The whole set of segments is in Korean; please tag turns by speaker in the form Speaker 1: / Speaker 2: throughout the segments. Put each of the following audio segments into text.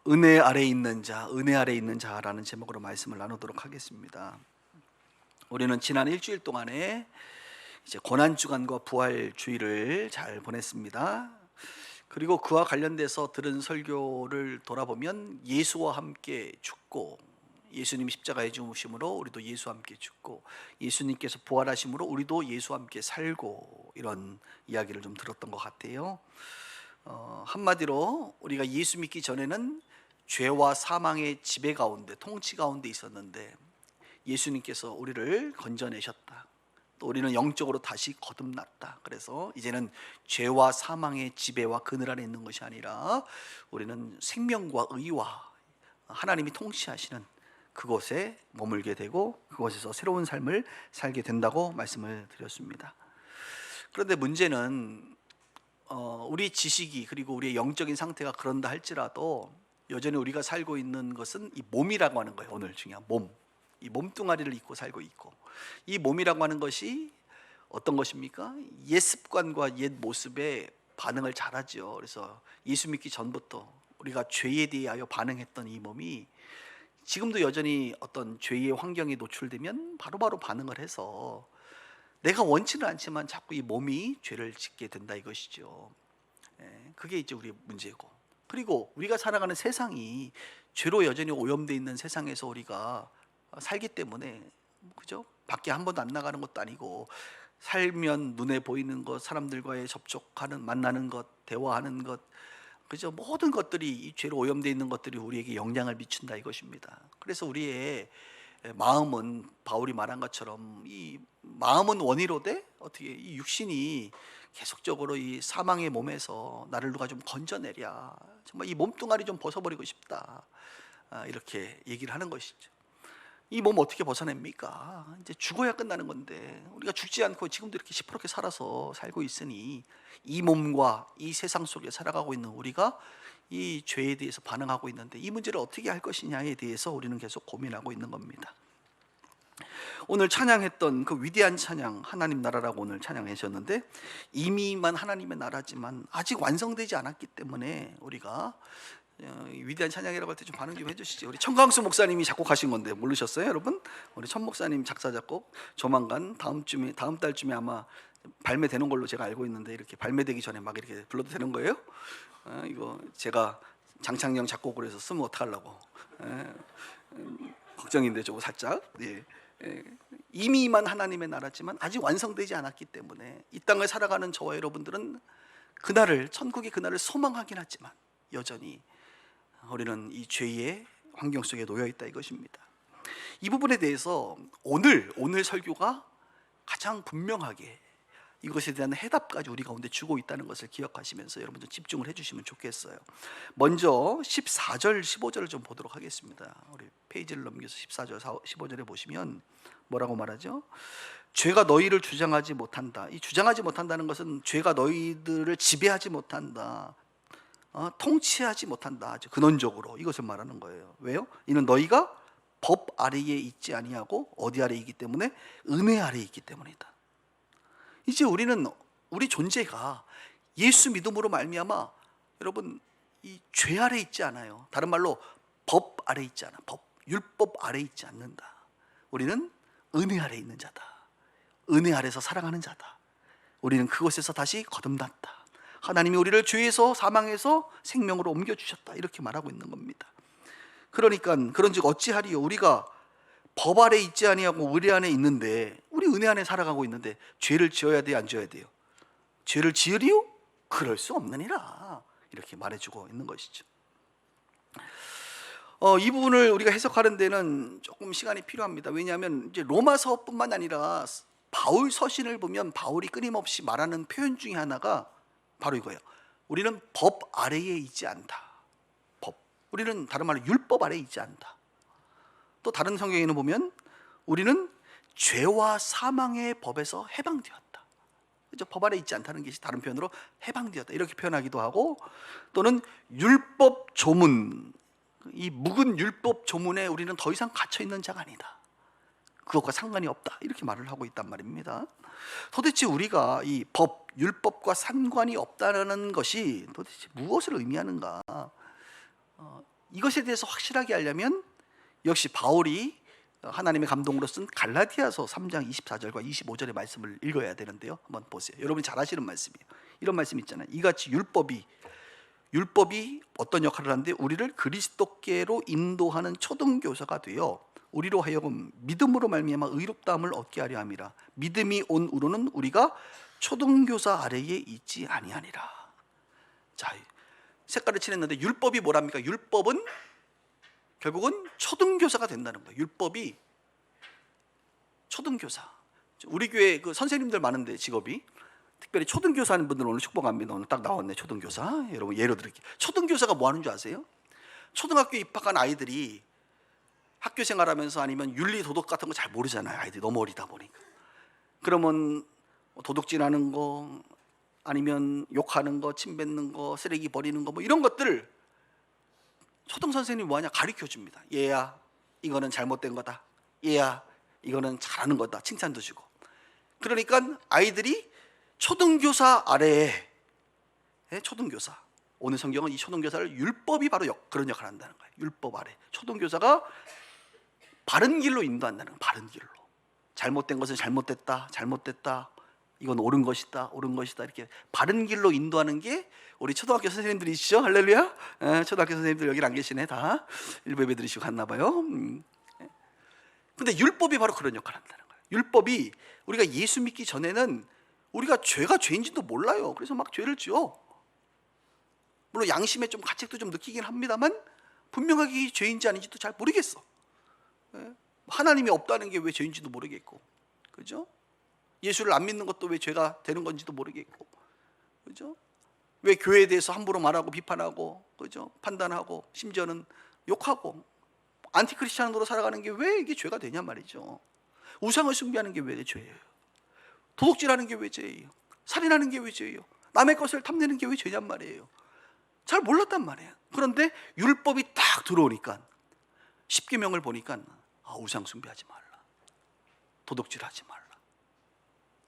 Speaker 1: 은혜 아래 있는 자, 은혜 아래 있는 자라는 제목으로 말씀을 나누도록 하겠습니다. 우리는 지난 일주일 동안에 이제 고난 주간과 부활 주일을 잘 보냈습니다. 그리고 그와 관련돼서 들은 설교를 돌아보면 예수와 함께 죽고, 예수님 십자가에 죽으심으로 우리도 예수와 함께 죽고, 예수님께서 부활하심으로 우리도 예수와 함께 살고, 이런 이야기를 좀 들었던 것 같아요. 한마디로 우리가 예수 믿기 전에는 죄와 사망의 지배 가운데, 통치 가운데 있었는데 예수님께서 우리를 건져내셨다. 또 우리는 영적으로 다시 거듭났다. 그래서 이제는 죄와 사망의 지배와 그늘 아래 있는 것이 아니라 우리는 생명과 의와 하나님이 통치하시는 그곳에 머물게 되고, 그곳에서 새로운 삶을 살게 된다고 말씀을 드렸습니다. 그런데 문제는 우리 지식이, 그리고 우리의 영적인 상태가 그런다 할지라도 여전히 우리가 살고 있는 것은 이 몸이라고 하는 거예요. 오늘 중요한 몸, 이 몸뚱아리를 입고 살고 있고, 이 몸이라고 하는 것이 어떤 것입니까? 옛 습관과 옛 모습에 반응을 잘하죠. 그래서 예수 믿기 전부터 우리가 죄에 대하여 반응했던 이 몸이 지금도 여전히 어떤 죄의 환경에 노출되면 바로바로 반응을 해서 내가 원치는 않지만 자꾸 이 몸이 죄를 짓게 된다, 이것이죠. 그게 이제 우리의 문제고, 그리고 우리가 살아가는 세상이 죄로 여전히 오염되어 있는 세상에서 우리가 살기 때문에, 그죠? 밖에 한 번도 안 나가는 것도 아니고, 살면 눈에 보이는 것, 사람들과의 접촉하는, 만나는 것, 대화하는 것, 그죠? 모든 것들이, 이 죄로 오염되어 있는 것들이 우리에게 영향을 미친다, 이것입니다. 그래서 우리의 마음은, 바울이 말한 것처럼 이 마음은 원이로되 어떻게 이 육신이 계속적으로 이 사망의 몸에서 나를 누가 좀 건져내랴, 정말 이 몸뚱아리 좀 벗어버리고 싶다, 이렇게 얘기를 하는 것이죠. 이 몸 어떻게 벗어냅니까? 이제 죽어야 끝나는 건데, 우리가 죽지 않고 지금도 이렇게 시퍼렇게 살아서 살고 있으니, 이 몸과 이 세상 속에 살아가고 있는 우리가 이 죄에 대해서 반응하고 있는데, 이 문제를 어떻게 할 것이냐에 대해서 우리는 계속 고민하고 있는 겁니다. 오늘 찬양했던 그 위대한 찬양, 하나님 나라라고 오늘 찬양하셨는데, 이미만 하나님의 나라지만 아직 완성되지 않았기 때문에 우리가 위대한 찬양이라고 할 때 좀 반응 좀 해주시죠. 우리 천광수 목사님이 작곡하신 건데 모르셨어요, 여러분? 우리 천 목사님 작사 작곡, 조만간 다음 달쯤에 아마 발매되는 걸로 제가 알고 있는데, 이렇게 발매되기 전에 막 이렇게 불러도 되는 거예요? 이거 제가 장창영 작곡을 해서 쓰면 어떡하려고 걱정인데, 저거 살짝. 이미만 하나님의 나라지만 아직 완성되지 않았기 때문에 이 땅을 살아가는 저와 여러분들은 그날을, 천국의 그날을 소망하긴 하지만 여전히 우리는 이 죄의 환경 속에 놓여 있다, 이것입니다. 이 부분에 대해서 오늘 설교가 가장 분명하게 이것에 대한 해답까지 우리 가운데 주고 있다는 것을 기억하시면서 여러분 좀 집중을 해주시면 좋겠어요. 먼저 14절 15절을 좀 보도록 하겠습니다. 우리 페이지를 넘겨서 14절 15절에 보시면 뭐라고 말하죠? 죄가 너희를 주장하지 못한다. 이 주장하지 못한다는 것은 죄가 너희들을 지배하지 못한다, 통치하지 못한다, 아주 근원적으로 이것을 말하는 거예요. 왜요? 이는 너희가 법 아래에 있지 아니하고 어디 아래에 있기 때문에? 은혜 아래에 있기 때문이다. 이제 우리는, 우리 존재가 예수 믿음으로 말미암아 여러분 이 죄 아래 있지 않아요. 다른 말로 법 아래 있지 않아. 법, 율법 아래 있지 않는다. 우리는 은혜 아래 있는 자다. 은혜 아래서 살아가는 자다. 우리는 그곳에서 다시 거듭났다. 하나님이 우리를 죄에서, 사망에서 생명으로 옮겨주셨다, 이렇게 말하고 있는 겁니다. 그러니까 그런즉 어찌하리요? 우리가 법 아래 있지 아니하고 은혜 안에 있는데, 우리 은혜 안에 살아가고 있는데 죄를 지어야 돼요, 안 지어야 돼요? 죄를 지으리요? 그럴 수 없느니라, 이렇게 말해주고 있는 것이죠. 이 부분을 우리가 해석하는 데는 조금 시간이 필요합니다. 왜냐하면 이제 로마서뿐만 아니라 바울 서신을 보면 바울이 끊임없이 말하는 표현 중에 하나가 바로 이거예요. 우리는 법 아래에 있지 않다. 법, 우리는 다른 말로 율법 아래에 있지 않다. 또 다른 성경에는 보면 우리는 죄와 사망의 법에서 해방되었다. 그죠? 법 아래 있지 않다는 것이 다른 표현으로 해방되었다, 이렇게 표현하기도 하고, 또는 율법 조문, 이 묵은 율법 조문에 우리는 더 이상 갇혀 있는 자가 아니다, 그것과 상관이 없다, 이렇게 말을 하고 있단 말입니다. 도대체 우리가 이 법, 율법과 상관이 없다는 것이 도대체 무엇을 의미하는가? 이것에 대해서 확실하게 하려면 역시 바울이 하나님의 감동으로 쓴 갈라디아서 3장 24절과 25절의 말씀을 읽어야 되는데요. 한번 보세요. 여러분이 잘 아시는 말씀이에요. 이런 말씀 있잖아요. 이같이 율법이 어떤 역할을 하는데 우리를 그리스도께로 인도하는 초등교사가 되어 우리로 하여금 믿음으로 말미암아 의롭다함을 얻게 하려 함이라. 믿음이 온 우로는 우리가 초등교사 아래에 있지 아니하니라. 자, 색깔을 칠했는데 율법이 뭐랍니까? 율법은 결국은 초등교사가 된다는 거예요. 율법이 초등교사. 우리 교회 그 선생님들 많은데 직업이 특별히 초등교사 하는 분들은 오늘 축복합니다. 오늘 딱 나왔네, 초등교사. 여러분 예로 들을게요. 초등교사가 뭐 하는 줄 아세요? 초등학교 입학한 아이들이 학교 생활하면서 아니면 윤리 도덕 같은 거 잘 모르잖아요. 아이들이 너무 어리다 보니까. 그러면 도둑질하는 거 아니면 욕하는 거, 침 뱉는 거, 쓰레기 버리는 거 뭐 이런 것들을 초등 선생님이 뭐하냐? 가르쳐 줍니다. 얘야 이거는 잘못된 거다. 얘야 이거는 잘하는 거다. 칭찬도 주고. 그러니까 아이들이 초등교사 아래에, 초등교사, 오늘 성경은 이 초등교사를 율법이 바로 그런 역할을 한다는 거예요. 율법 아래 초등교사가 바른 길로 인도한다는 거예요. 바른 길로. 잘못된 것은 잘못됐다, 잘못됐다, 이건 옳은 것이다, 옳은 것이다, 이렇게 바른 길로 인도하는 게 우리 초등학교 선생님들이시죠? 할렐루야. 초등학교 선생님들 여기 안 계시네. 다 일부 예배 드리시고 갔나 봐요. 근데 율법이 바로 그런 역할을 한다는 거예요. 율법이 우리가 예수 믿기 전에는 우리가 죄가 죄인지도 몰라요. 그래서 막 죄를 지어. 물론 양심에 좀 가책도 좀 느끼긴 합니다만 분명하게 죄인지 아닌지도 잘 모르겠어. 하나님이 없다는 게 왜 죄인지도 모르겠고, 그죠? 예수를 안 믿는 것도 왜 죄가 되는 건지도 모르겠고, 그죠? 왜 교회에 대해서 함부로 말하고 비판하고, 그죠? 판단하고 심지어는 욕하고 안티크리스찬으로 살아가는 게 왜 이게 죄가 되냐 말이죠. 우상을 숭배하는 게 왜 죄예요? 도둑질하는 게 왜 죄예요? 살인하는 게 왜 죄예요? 남의 것을 탐내는 게 왜 죄냔 말이에요. 잘 몰랐단 말이에요. 그런데 율법이 딱 들어오니까, 십계명을 보니까 우상 숭배하지 말라, 도둑질하지 말라,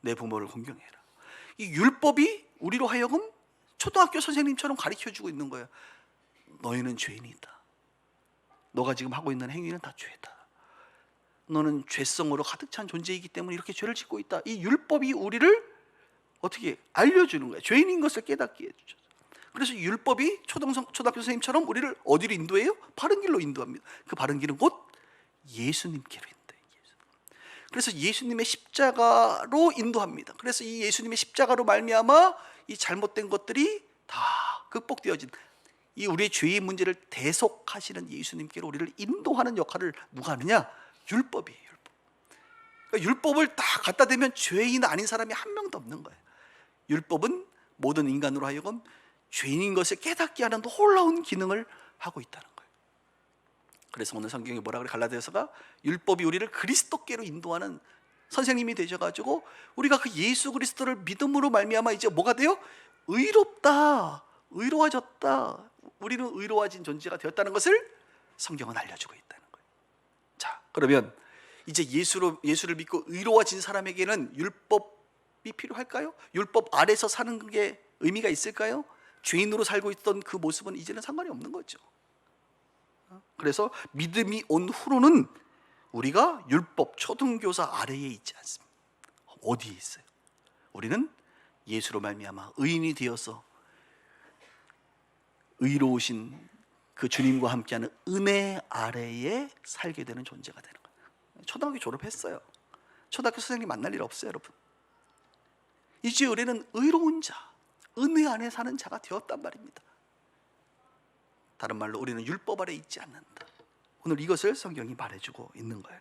Speaker 1: 내 부모를 공경해라. 이 율법이 우리로 하여금 초등학교 선생님처럼 가르쳐주고 있는 거예요. 너희는 죄인이다. 너가 지금 하고 있는 행위는 다 죄다. 너는 죄성으로 가득 찬 존재이기 때문에 이렇게 죄를 짓고 있다. 이 율법이 우리를 어떻게 알려주는 거예요. 죄인인 것을 깨닫게 해주죠. 그래서 율법이 초등학교 선생님처럼 우리를 어디로 인도해요? 바른 길로 인도합니다. 그 바른 길은 곧 예수님께로 인도해요. 그래서 예수님의 십자가로 인도합니다. 그래서 이 예수님의 십자가로 말미암아 이 잘못된 것들이 다 극복되어진, 이 우리의 죄의 문제를 대속하시는 예수님께로 우리를 인도하는 역할을 누가 하느냐? 율법이에요. 율법. 그러니까 율법을 다 갖다 대면 죄인 아닌 사람이 한 명도 없는 거예요. 율법은 모든 인간으로 하여금 죄인인 것을 깨닫게 하는 놀라운 기능을 하고 있다는 거예요. 그래서 오늘 성경에 뭐라 그래? 갈라디아서가 율법이 우리를 그리스도께로 인도하는 선생님이 되셔가지고 우리가 그 예수 그리스도를 믿음으로 말미암아 이제 뭐가 돼요? 의롭다, 의로워졌다, 우리는 의로워진 존재가 되었다는 것을 성경은 알려주고 있다는 거예요. 자, 그러면 이제 예수를 믿고 의로워진 사람에게는 율법이 필요할까요? 율법 아래서 사는 게 의미가 있을까요? 죄인으로 살고 있던 그 모습은 이제는 상관이 없는 거죠. 그래서 믿음이 온 후로는 우리가 율법 초등교사 아래에 있지 않습니다. 어디에 있어요? 우리는 예수로 말미암아 의인이 되어서 의로우신 그 주님과 함께하는 은혜 아래에 살게 되는 존재가 되는 거예요. 초등학교 졸업했어요. 초등학교 선생님 만날 일 없어요, 여러분. 이제 우리는 의로운 자, 은혜 안에 사는 자가 되었단 말입니다. 다른 말로 우리는 율법 아래 있지 않는다. 오늘 이것을 성경이 말해주고 있는 거예요.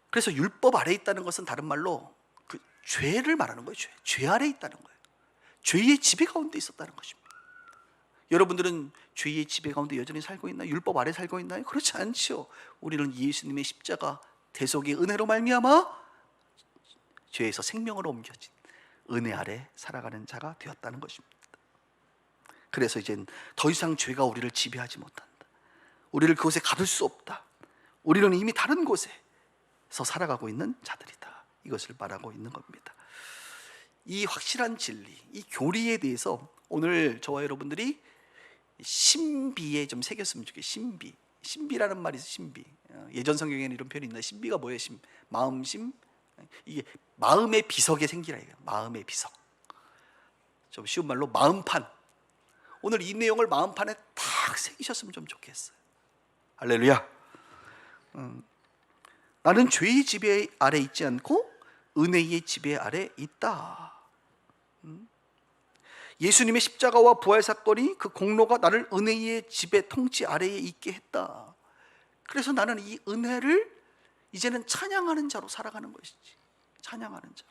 Speaker 1: 그래서 율법 아래 있다는 것은 다른 말로 그 죄를 말하는 거예요. 죄 아래 있다는 거예요. 죄의 지배 가운데 있었다는 것입니다. 여러분들은 죄의 지배 가운데 여전히 살고 있나요? 율법 아래 살고 있나요? 그렇지 않죠. 우리는 예수님의 십자가 대속의 은혜로 말미암아 죄에서 생명으로 옮겨진 은혜 아래 살아가는 자가 되었다는 것입니다. 그래서 이젠 더 이상 죄가 우리를 지배하지 못한다. 우리를 그곳에 가둘 수 없다. 우리는 이미 다른 곳에서 살아가고 있는 자들이다. 이것을 말하고 있는 겁니다. 이 확실한 진리, 이 교리에 대해서 오늘 저와 여러분들이 신비에 좀 새겼으면 좋겠어요. 신비. 신비라는 말이 있어요. 신비. 예전 성경에는 이런 표현이 있는데, 신비가 뭐예요? 마음심. 이게 마음의 비석에 생기라 이거예요. 마음의 비석. 좀 쉬운 말로 마음판. 오늘 이 내용을 마음판에 딱 새기셨으면 좀 좋겠어요. 할렐루야. 나는 죄의 지배 아래 있지 않고 은혜의 지배 아래 있다. 예수님의 십자가와 부활 사건이, 그 공로가 나를 은혜의 지배 통치 아래에 있게 했다. 그래서 나는 이 은혜를 이제는 찬양하는 자로 살아가는 것이지. 찬양하는 자.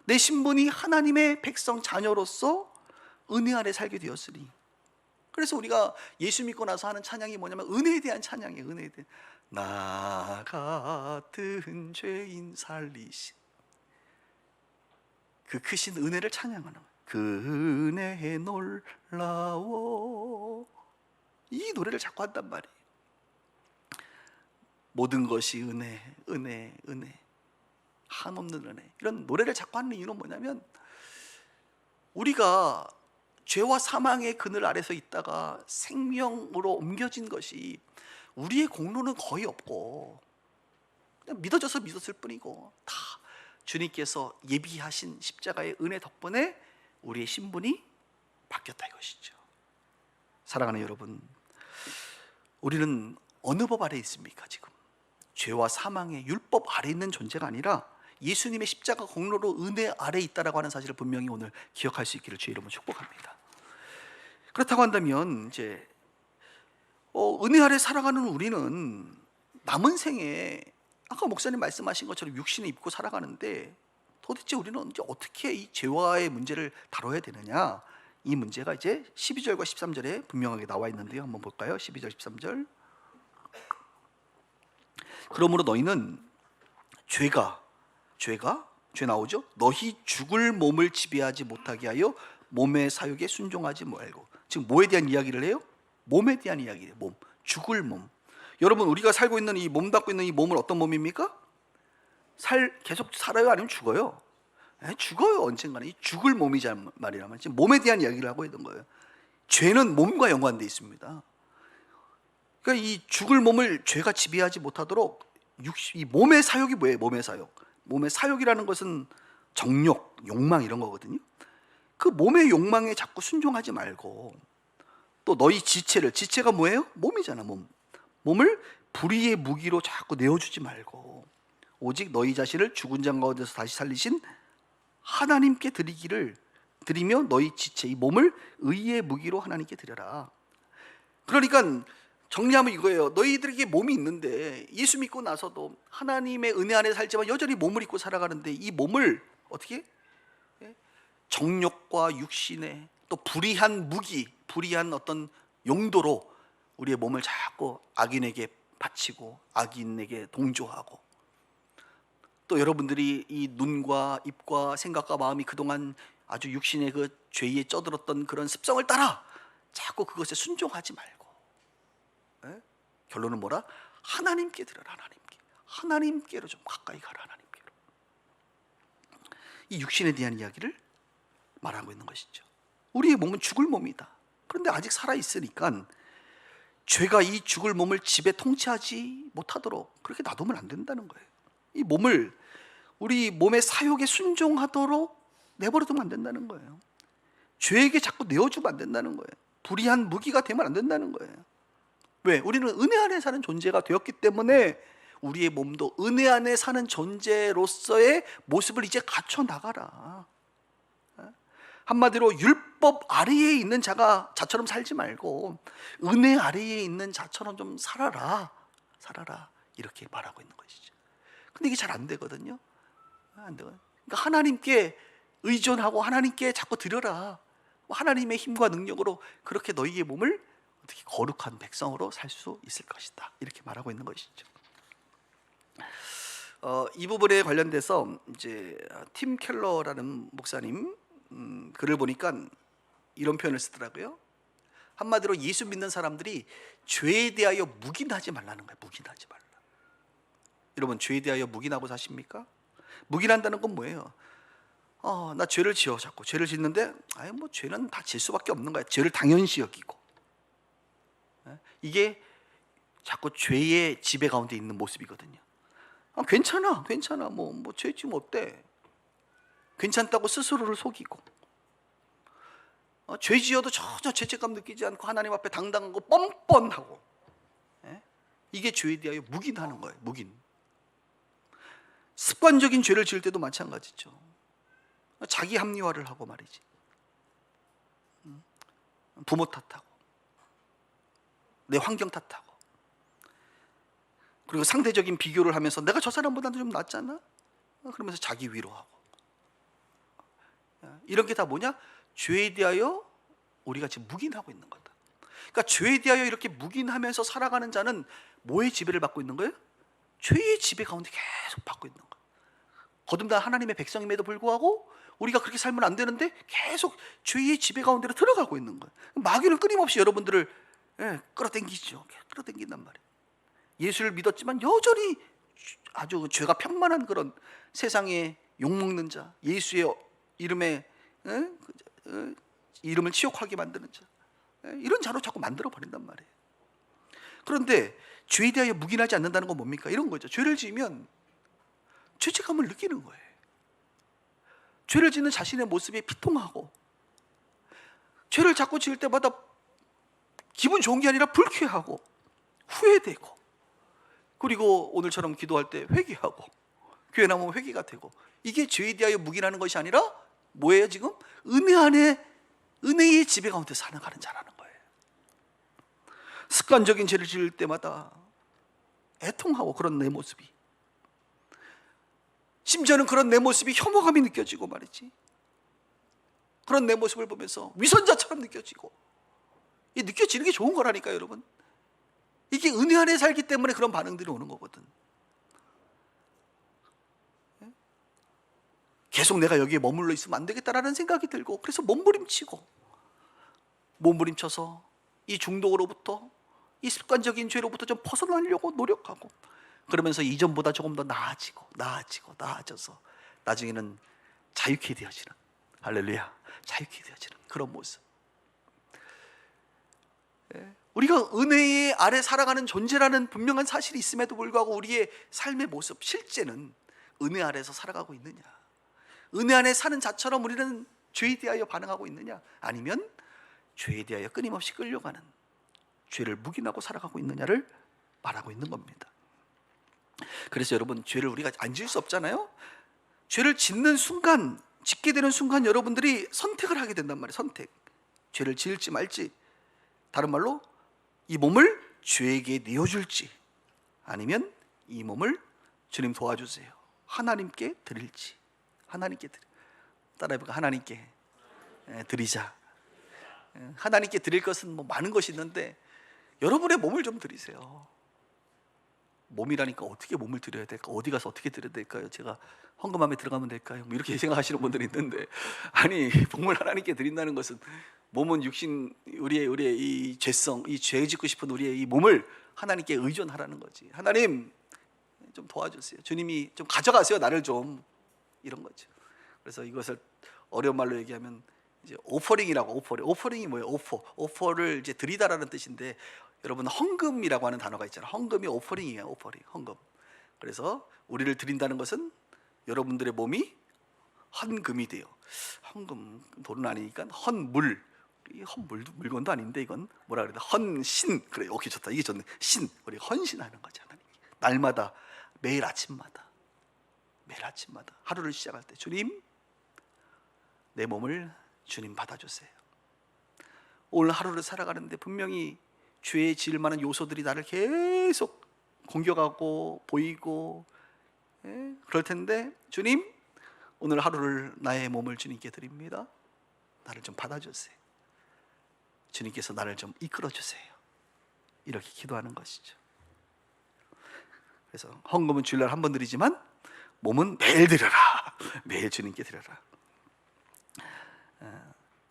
Speaker 1: 내 신분이 하나님의 백성 자녀로서 은혜 아래 살게 되었으니. 그래서 우리가 예수 믿고 나서 하는 찬양이 뭐냐면 은혜에 대한 찬양이에요. 은혜에 대한. 나 같은 죄인 살리신 그 크신 은혜를 찬양하는 거예요. 그 은혜에 놀라워. 이 노래를 자꾸 한단 말이에요. 모든 것이 은혜, 은혜, 은혜, 한없는 은혜. 이런 노래를 자꾸 하는 이유는 뭐냐면, 우리가 죄와 사망의 그늘 아래서 있다가 생명으로 옮겨진 것이 우리의 공로는 거의 없고, 그냥 믿어져서 믿었을 뿐이고, 다 주님께서 예비하신 십자가의 은혜 덕분에 우리의 신분이 바뀌었다 이것이죠. 사랑하는 여러분, 우리는 어느 법 아래 있습니까? 지금 죄와 사망의 율법 아래 있는 존재가 아니라 예수님의 십자가 공로로 은혜 아래 있다라고 하는 사실을 분명히 오늘 기억할 수 있기를 주의 이름으로 축복합니다. 그렇다고 한다면 이제 은혜 아래 살아가는 우리는 남은 생에 아까 목사님 말씀하신 것처럼 육신을 입고 살아가는데, 도대체 우리는 이제 어떻게 이 죄와의 문제를 다뤄야 되느냐? 이 문제가 이제 12절과 13절에 분명하게 나와 있는데요. 한번 볼까요? 12절, 13절. 그러므로 너희는 죄 나오죠? 너희 죽을 몸을 지배하지 못하게 하여 몸의 사욕에 순종하지 말고. 지금 뭐에 대한 이야기를 해요? 몸에 대한 이야기예요. 몸, 죽을 몸. 여러분, 우리가 살고 있는 이 몸 갖고 있는 이 몸은 어떤 몸입니까? 계속 살아요? 아니면 죽어요? 죽어요. 언젠가는. 이 죽을 몸이란 말이라면 지금 몸에 대한 이야기를 하고 있는 거예요. 죄는 몸과 연관되어 있습니다. 그러니까 이 죽을 몸을 죄가 지배하지 못하도록 이 몸의 사욕이 뭐예요? 몸의 사욕. 몸의 사욕이라는 것은 정욕, 욕망 이런 거거든요. 그 몸의 욕망에 자꾸 순종하지 말고, 또 너희 지체가 뭐예요? 몸이잖아. 몸을 불의의 무기로 자꾸 내어주지 말고, 오직 너희 자신을 죽은 자 가운데서 다시 살리신 하나님께 드리며 너희 지체, 이 몸을 의의 무기로 하나님께 드려라. 그러니까 정리하면 이거예요. 너희들에게 몸이 있는데 예수 믿고 나서도 하나님의 은혜 안에 살지만 여전히 몸을 입고 살아가는데, 이 몸을 어떻게? 정욕과 육신의 또 불의한 무기, 불의한 어떤 용도로 우리의 몸을 자꾸 악인에게 바치고 악인에게 동조하고, 또 여러분들이 이 눈과 입과 생각과 마음이 그동안 아주 육신의 그 죄에 쩌들었던 그런 습성을 따라 자꾸 그것에 순종하지 말고, 결론은 뭐라? 하나님께 드려라. 하나님께로 좀 가까이 가라. 하나님께로. 이 육신에 대한 이야기를 말하고 있는 것이죠. 우리의 몸은 죽을 몸이다. 그런데 아직 살아있으니까 죄가 이 죽을 몸을 지배 통치하지 못하도록 그렇게 놔두면 안 된다는 거예요. 이 몸을 우리 몸의 사욕에 순종하도록 내버려두면 안 된다는 거예요. 죄에게 자꾸 내어주면 안 된다는 거예요. 불의한 무기가 되면 안 된다는 거예요. 왜? 우리는 은혜 안에 사는 존재가 되었기 때문에 우리의 몸도 은혜 안에 사는 존재로서의 모습을 이제 갖춰 나가라. 한마디로 율법 아래에 있는 자처럼 살지 말고 은혜 아래에 있는 자처럼 좀 살아라. 이렇게 말하고 있는 것이죠. 근데 이게 잘 안 되거든요. 안 되거든요. 그러니까 하나님께 의존하고 하나님께 자꾸 드려라. 하나님의 힘과 능력으로 그렇게 너희의 몸을 어떻게 거룩한 백성으로 살 수 있을 것이다. 이렇게 말하고 있는 것이죠. 이 부분에 관련돼서 이제 팀 켈러라는 목사님 글을 보니까 이런 표현을 쓰더라고요. 한마디로 예수 믿는 사람들이 죄에 대하여 묵인하지 말라는 거예요. 묵인하지 말라. 여러분, 죄에 대하여 묵인하고 사십니까? 묵인한다는 건 뭐예요? 나 죄를 지어 자꾸 죄를 짓는데, 뭐 죄는 다 질 수밖에 없는 거야. 죄를 당연시 여기고, 이게 자꾸 죄의 지배 가운데 있는 모습이거든요. 괜찮아 뭐 죄지 뭐 어때, 괜찮다고 스스로를 속이고, 죄 지어도 전혀 죄책감 느끼지 않고 하나님 앞에 당당하고 뻔뻔하고, 이게 죄에 대하여 묵인하는 거예요. 묵인. 습관적인 죄를 지을 때도 마찬가지죠. 자기 합리화를 하고 말이지, 부모 탓하고 내 환경 탓하고, 그리고 상대적인 비교를 하면서 내가 저 사람보다는 좀 낫잖아, 그러면서 자기 위로하고. 이런 게 다 뭐냐? 죄에 대하여 우리가 지금 묵인하고 있는 거다. 그러니까 죄에 대하여 이렇게 묵인하면서 살아가는 자는 뭐의 지배를 받고 있는 거예요? 죄의 지배 가운데 계속 받고 있는 거예요. 거듭난 하나님의 백성임에도 불구하고 우리가 그렇게 살면 안 되는데 계속 죄의 지배 가운데로 들어가고 있는 거예요. 마귀는 끊임없이 여러분들을 끌어당기죠. 끌어당긴단 말이에요. 예수를 믿었지만 여전히 아주 죄가 평만한 그런 세상에 욕먹는 자, 예수의 이름에 이름을 치욕하게 만드는 자, 이런 자로 자꾸 만들어 버린단 말이에요. 그런데 죄에 대하여 묵인하지 않는다는 건 뭡니까? 이런 거죠. 죄를 지으면 죄책감을 느끼는 거예요. 죄를 짓는 자신의 모습에 비통하고, 죄를 자꾸 지을 때마다 기분 좋은 게 아니라 불쾌하고 후회되고, 그리고 오늘처럼 기도할 때 회개하고, 교회 나오면 회개가 되고, 이게 죄에 대하여 묵인하는 것이 아니라 뭐예요? 지금 은혜 안에, 은혜의 지배 가운데 살아가는 자라는 거예요. 습관적인 죄를 지을 때마다 애통하고, 그런 내 모습이, 심지어는 그런 내 모습이 혐오감이 느껴지고 말이지, 그런 내 모습을 보면서 위선자처럼 느껴지고, 이 느껴지는 게 좋은 거라니까요, 여러분. 이게 은혜 안에 살기 때문에 그런 반응들이 오는 거거든. 계속 내가 여기에 머물러 있으면 안 되겠다라는 생각이 들고, 그래서 몸부림쳐서 이 중독으로부터, 이 습관적인 죄로부터 좀 벗어나려고 노력하고, 그러면서 이전보다 조금 더 나아져서 나중에는 자유케 되어지는, 할렐루야, 자유케 되어지는 그런 모습. 우리가 은혜의 아래 살아가는 존재라는 분명한 사실이 있음에도 불구하고 우리의 삶의 모습, 실제는 은혜 아래에서 살아가고 있느냐, 은혜 안에 사는 자처럼 우리는 죄에 대하여 반응하고 있느냐, 아니면 죄에 대하여 끊임없이 끌려가는, 죄를 묵인하고 살아가고 있느냐를 말하고 있는 겁니다. 그래서 여러분, 죄를 우리가 안 지을 수 없잖아요. 죄를 짓게 되는 순간 여러분들이 선택을 하게 된단 말이에요. 선택. 죄를 지을지 말지, 다른 말로 이 몸을 죄에게 내어줄지, 아니면 이 몸을 주님 도와주세요, 하나님께 드릴지. 하나님께 따라해볼까? 하나님께 드리자. 하나님께 드릴 것은 뭐 많은 것이 있는데 여러분의 몸을 좀 드리세요. 몸이라니까 어떻게 몸을 드려야 될까? 어디 가서 어떻게 드려야 될까요? 제가 헌금함에 들어가면 될까요? 뭐 이렇게 생각하시는 분들이 있는데, 아니, 몸을 하나님께 드린다는 것은, 몸은 육신, 우리의 이 죄성, 이 죄 짓고 싶은 우리의 이 몸을 하나님께 의존하라는 거지. 하나님 좀 도와주세요, 주님이 좀 가져가세요, 나를 좀, 이런 거죠. 그래서 이것을 어려운 말로 얘기하면 이제 오퍼링이라고. 오퍼링이 뭐예요? 오퍼를 이제 드리다라는 뜻인데, 여러분 헌금이라고 하는 단어가 있잖아요. 헌금이 오퍼링이에요. 오퍼링, 헌금. 그래서 우리를 드린다는 것은 여러분들의 몸이 헌금이 돼요. 헌금, 돈은 아니니까 헌물. 물건도 아닌데 이건 뭐라 그래야 돼? 헌신. 그래, 오케이, 좋다. 이게 좋네. 신. 우리 헌신하는 거잖아요. 날마다, 매일 아침마다 하루를 시작할 때, 주님, 내 몸을 주님 받아주세요. 오늘 하루를 살아가는데 분명히 죄에 지을 만한 요소들이 나를 계속 공격하고 보이고, 그럴 텐데, 주님, 오늘 하루를, 나의 몸을 주님께 드립니다. 나를 좀 받아주세요. 주님께서 나를 좀 이끌어주세요. 이렇게 기도하는 것이죠. 그래서 헌금은 주일날 한 번 드리지만 몸은 매일 드려라. 매일 주님께 드려라.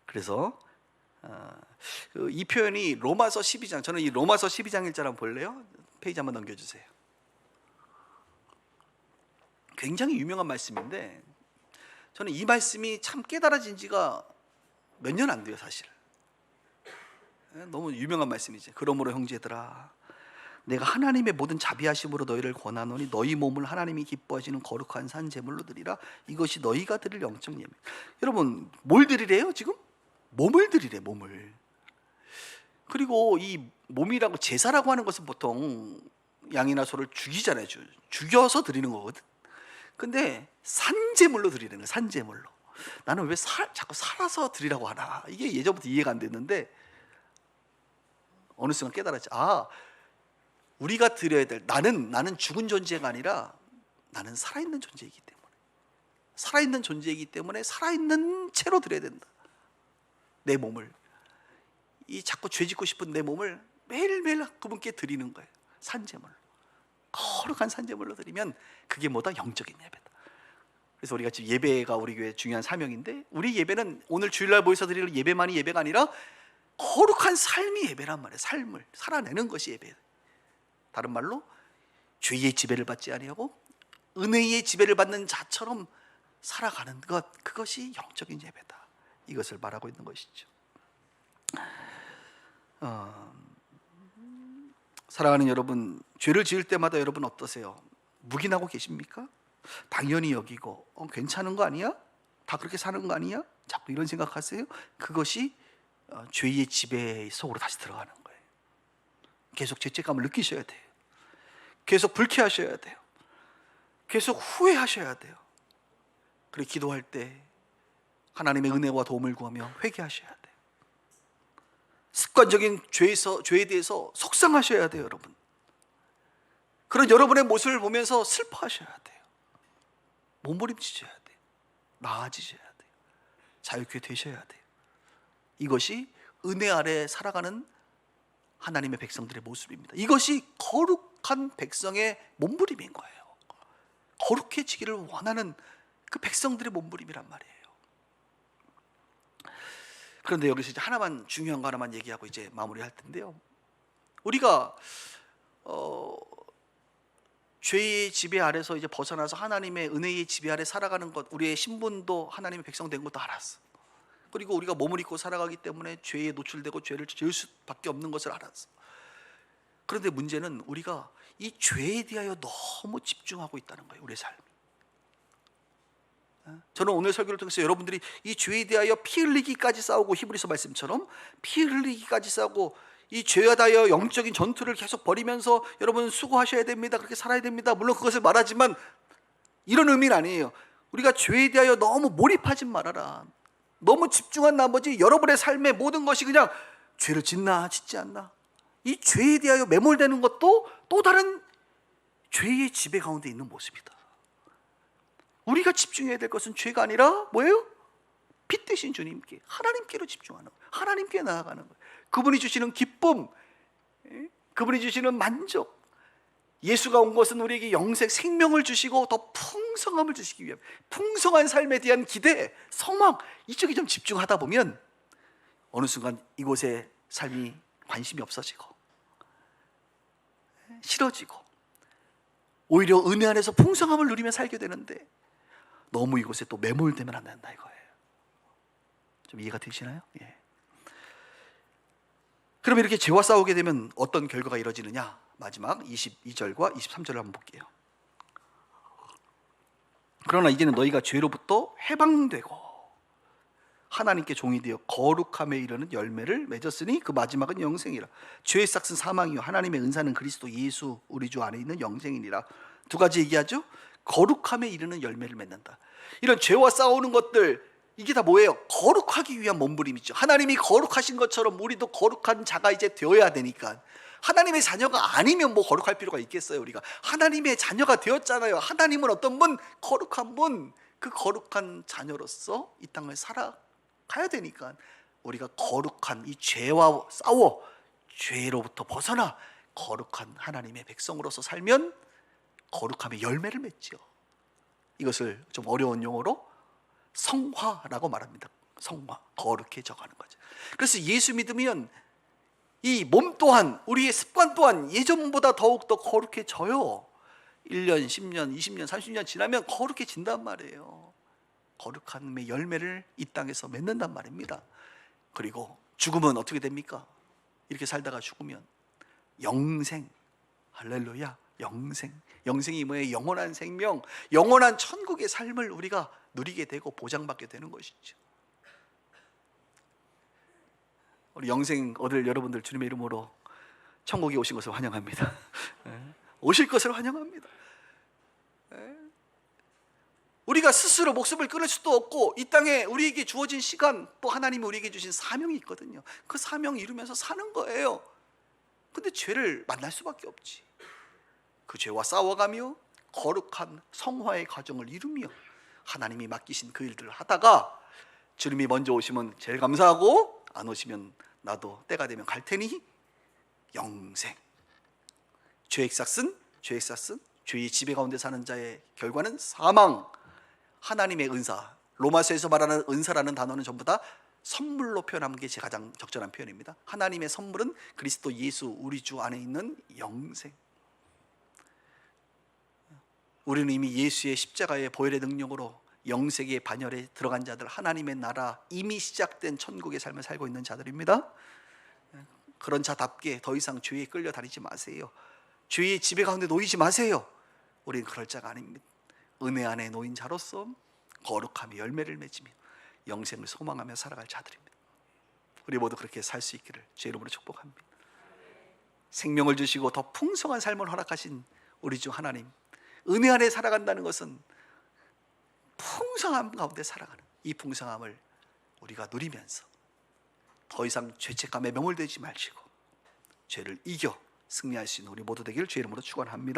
Speaker 1: 그래서 이 표현이 로마서 12장, 저는 이 로마서 12장 1절 한번 볼래요? 페이지 한번 넘겨주세요. 굉장히 유명한 말씀인데, 저는 이 말씀이 참 깨달아진 지가 몇 년 안 돼요, 사실. 너무 유명한 말씀이지. 그러므로 형제들아, 내가 하나님의 모든 자비하심으로 너희를 권하노니 너희 몸을 하나님이 기뻐하시는 거룩한 산 제물로 드리라. 이것이 너희가 드릴 영적 예배. 여러분, 뭘 드리래요 지금? 몸을 드리래, 몸을. 그리고 이 몸이라고, 제사라고 하는 것은 보통 양이나 소를 죽이잖아요. 죽여서 드리는 거거든. 근데 산제물로 드리는 거야, 산제물로. 나는 왜 자꾸 살아서 드리라고 하나, 이게 예전부터 이해가 안 됐는데 어느 순간 깨달았지. 우리가 드려야 될, 나는 죽은 존재가 아니라 나는 살아있는 존재이기 때문에, 살아있는 존재이기 때문에 살아있는 채로 드려야 된다. 내 몸을, 이 자꾸 죄짓고 싶은 내 몸을 매일매일 그분께 드리는 거예요. 산제물로, 거룩한 산제물로 드리면 그게 뭐다? 영적인 예배다. 그래서 우리가 지금 예배가 우리 교회 중요한 사명인데, 우리 예배는 오늘 주일날 모여서 드리는 예배만이 예배가 아니라 거룩한 삶이 예배란 말이에요. 삶을 살아내는 것이 예배예요. 다른 말로 죄의 지배를 받지 아니하고 은혜의 지배를 받는 자처럼 살아가는 것, 그것이 영적인 예배다. 이것을 말하고 있는 것이죠. 사랑하는 여러분, 죄를 지을 때마다 여러분 어떠세요? 묵인하고 계십니까? 당연히 여기고 괜찮은 거 아니야? 다 그렇게 사는 거 아니야? 자꾸 이런 생각하세요? 그것이 죄의 지배 속으로 다시 들어가는 거예요. 계속 죄책감을 느끼셔야 돼요. 계속 불쾌하셔야 돼요. 계속 후회하셔야 돼요. 그리고 기도할 때 하나님의 은혜와 도움을 구하며 회개하셔야 돼요. 습관적인 죄에 대해서 속상하셔야 돼요, 여러분. 그런 여러분의 모습을 보면서 슬퍼하셔야 돼요. 몸부림치셔야 돼요. 나아지셔야 돼요. 자유케 되셔야 돼요. 이것이 은혜 아래 살아가는 하나님의 백성들의 모습입니다. 이것이 거룩한 백성의 몸부림인 거예요. 거룩해지기를 원하는 그 백성들의 몸부림이란 말이에요. 그런데 여기서 이제 중요한 거 하나만 얘기하고 이제 마무리할 텐데요. 우리가 죄의 지배 아래서 이제 벗어나서 하나님의 은혜의 지배 아래 살아가는 것, 우리의 신분도 하나님의 백성 된 것도 알았어. 그리고 우리가 몸을 입고 살아가기 때문에 죄에 노출되고 죄를 지을 수밖에 없는 것을 알았어. 그런데 문제는 우리가 이 죄에 대하여 너무 집중하고 있다는 거예요, 우리의 삶이. 저는 오늘 설교를 통해서 여러분들이 이 죄에 대하여 피 흘리기까지 싸우고, 히브리서 말씀처럼 피 흘리기까지 싸우고 이 죄에 대하여 영적인 전투를 계속 벌이면서 여러분 수고하셔야 됩니다, 그렇게 살아야 됩니다, 물론 그것을 말하지만 이런 의미는 아니에요. 우리가 죄에 대하여 너무 몰입하지 말아라. 너무 집중한 나머지 여러분의 삶의 모든 것이 그냥 죄를 짓나 짓지 않나, 이 죄에 대하여 매몰되는 것도 또 다른 죄의 지배 가운데 있는 모습이다. 우리가 집중해야 될 것은 죄가 아니라 뭐예요? 빛되신 주님께, 하나님께로 집중하는 거예요. 하나님께 나아가는 거예요. 그분이 주시는 기쁨, 그분이 주시는 만족. 예수가 온 것은 우리에게 영생, 생명을 주시고 더 풍성함을 주시기 위함. 풍성한 삶에 대한 기대, 소망, 이쪽에 좀 집중하다 보면 어느 순간 이곳에 삶이 관심이 없어지고 싫어지고 오히려 은혜 안에서 풍성함을 누리며 살게 되는데, 너무 이곳에 또 매몰되면 안 된다 이거예요. 좀 이해가 되시나요? 예. 그럼 이렇게 죄와 싸우게 되면 어떤 결과가 이루어지느냐? 마지막 22절과 23절을 한번 볼게요. 그러나 이제는 너희가 죄로부터 해방되고 하나님께 종이 되어 거룩함에 이르는 열매를 맺었으니 그 마지막은 영생이라. 죄의 싹은 사망이요 하나님의 은사는 그리스도 예수 우리 주 안에 있는 영생이니라. 두 가지 얘기하죠. 거룩함에 이르는 열매를 맺는다. 이런 죄와 싸우는 것들, 이게 다 뭐예요? 거룩하기 위한 몸부림이죠. 하나님이 거룩하신 것처럼 우리도 거룩한 자가 이제 되어야 되니까. 하나님의 자녀가 아니면 뭐 거룩할 필요가 있겠어요. 우리가 하나님의 자녀가 되었잖아요. 하나님은 어떤 분? 거룩한 분. 그 거룩한 자녀로서 이 땅을 살아가야 되니까 우리가 거룩한 이 죄와 싸워 죄로부터 벗어나 거룩한 하나님의 백성으로서 살면 거룩함의 열매를 맺죠. 이것을 좀 어려운 용어로 성화라고 말합니다. 성화, 거룩해져가는 거죠. 그래서 예수 믿으면 이 몸 또한, 우리의 습관 또한 예전보다 더욱더 거룩해져요. 1년, 10년, 20년, 30년 지나면 거룩해진단 말이에요. 거룩함의 열매를 이 땅에서 맺는단 말입니다. 그리고 죽으면 어떻게 됩니까? 이렇게 살다가 죽으면 영생, 할렐루야, 영생. 영생이 뭐예요? 영원한 생명, 영원한 천국의 삶을 우리가 누리게 되고 보장받게 되는 것이죠. 우리 영생 얻을 여러분들 주님의 이름으로 천국에 오신 것을 환영합니다. 오실 것을 환영합니다. 우리가 스스로 목숨을 끊을 수도 없고, 이 땅에 우리에게 주어진 시간, 또 하나님이 우리에게 주신 사명이 있거든요. 그 사명 이루면서 사는 거예요. 근데 죄를 만날 수밖에 없지. 그 죄와 싸워가며 거룩한 성화의 과정을 이루며 하나님이 맡기신 그 일들을 하다가 주님이 먼저 오시면 제일 감사하고, 안 오시면 나도 때가 되면 갈 테니 영생. 죄액 삭슨, 죄의 지배 가운데 사는 자의 결과는 사망. 하나님의 은사, 로마서에서 말하는 은사라는 단어는 전부 다 선물로 표현하는 게 가장 적절한 표현입니다. 하나님의 선물은 그리스도 예수 우리 주 안에 있는 영생. 우리는 이미 예수의 십자가의 보혈의 능력으로 영생의 반열에 들어간 자들, 하나님의 나라, 이미 시작된 천국의 삶을 살고 있는 자들입니다. 그런 자답게 더 이상 죄에 끌려다니지 마세요. 죄의 지배 가운데 놓이지 마세요. 우리는 그럴 자가 아닙니다. 은혜 안에 놓인 자로서 거룩하며 열매를 맺으며 영생을 소망하며 살아갈 자들입니다. 우리 모두 그렇게 살 수 있기를 주의 이름으로 축복합니다. 생명을 주시고 더 풍성한 삶을 허락하신 우리 주 하나님, 은혜 안에 살아간다는 것은 풍성함 가운데 살아가는, 이 풍성함을 우리가 누리면서 더 이상 죄책감에 매몰되지 마시고 죄를 이겨 승리할 수 있는 우리 모두 되기를 주의 이름으로 축원합니다.